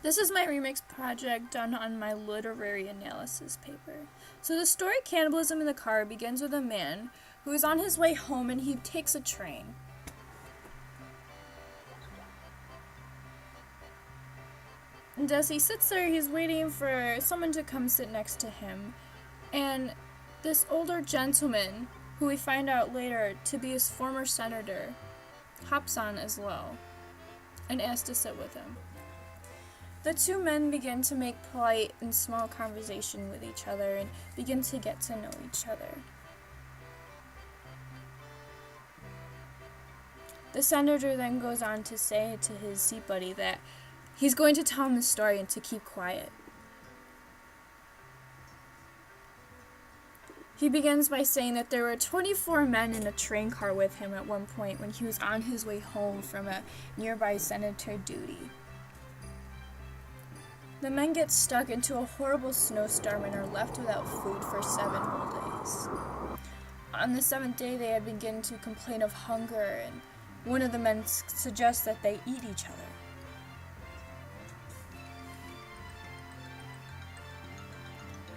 This is my remix project done on my literary analysis paper. So the story Cannibalism in the Car begins with a man who is on his way home and he takes a train. And as he sits there, he's waiting for someone to come sit next to him. And this older gentleman, who we find out later to be his former senator, hops on as well and asks to sit with him. The two men begin to make polite and small conversation with each other and begin to get to know each other. The senator then goes on to say to his seat buddy that he's going to tell him the story and to keep quiet. He begins by saying that there were 24 men in a train car with him at one point when he was on his way home from a nearby senator duty. The men get stuck into a horrible snowstorm and are left without food for 7 whole days. On the 7th day, they begin to complain of hunger, and one of the men suggests that they eat each other.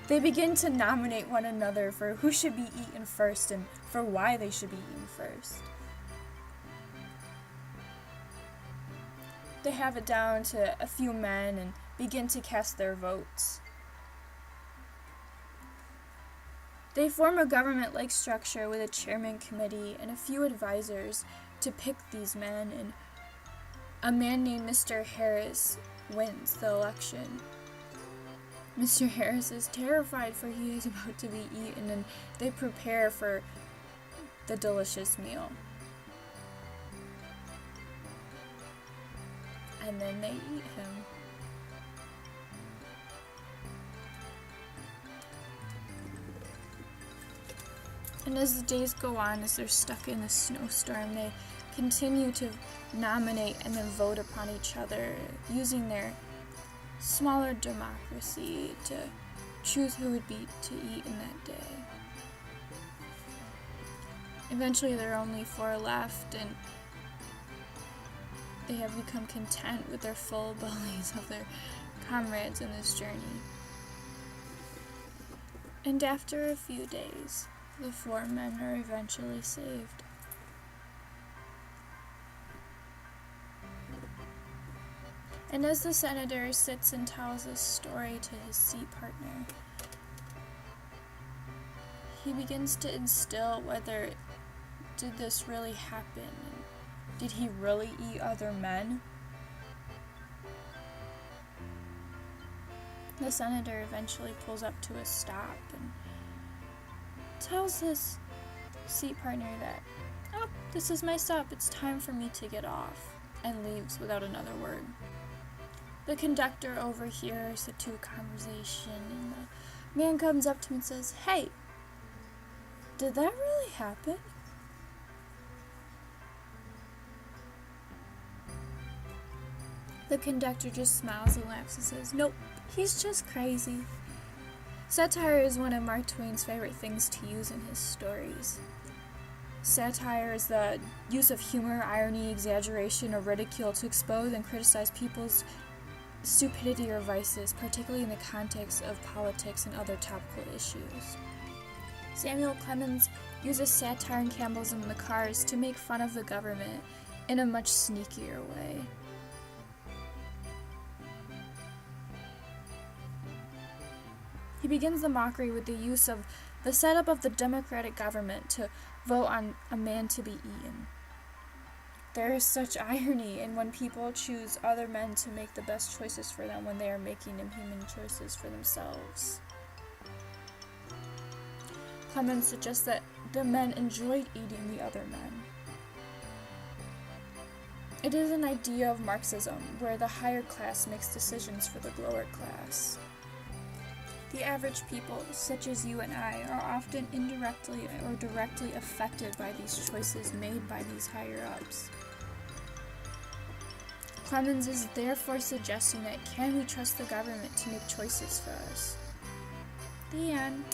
They begin to nominate one another for who should be eaten first and for why they should be eaten first. They have it down to a few men and begin to cast their votes. They form a government-like structure with a chairman committee and a few advisors to pick these men, and a man named Mr. Harris wins the election. Mr. Harris is terrified for he is about to be eaten, and they prepare for the delicious meal. And then they eat him. And as the days go on, as they're stuck in the snowstorm, they continue to nominate and then vote upon each other, using their smaller democracy to choose who would be to eat in that day. Eventually there are only 4 left, and they have become content with their full bellies of their comrades in this journey. And after a few days, the 4 men are eventually saved. And as the senator sits and tells this story to his seat partner, he begins to instill whether did this really happen? Did he really eat other men? The senator eventually pulls up to a stop and tells his seat partner that, "Oh, this is my stop, it's time for me to get off," and leaves without another word. The conductor overhears the two conversation, and the man comes up to him and says, "Hey, did that really happen?" The conductor just smiles and laughs and says, "Nope, he's just crazy." Satire is one of Mark Twain's favorite things to use in his stories. Satire is the use of humor, irony, exaggeration, or ridicule to expose and criticize people's stupidity or vices, particularly in the context of politics and other topical issues. Samuel Clemens uses satire and cannibalism in the cars to make fun of the government in a much sneakier way. He begins the mockery with the use of the setup of the democratic government to vote on a man to be eaten. There is such irony in when people choose other men to make the best choices for them when they are making inhuman choices for themselves. Clemens suggests that the men enjoyed eating the other men. It is an idea of Marxism where the higher class makes decisions for the lower class. The average people, such as you and I, are often indirectly or directly affected by these choices made by these higher-ups. Clemens is therefore suggesting that can we trust the government to make choices for us? The end.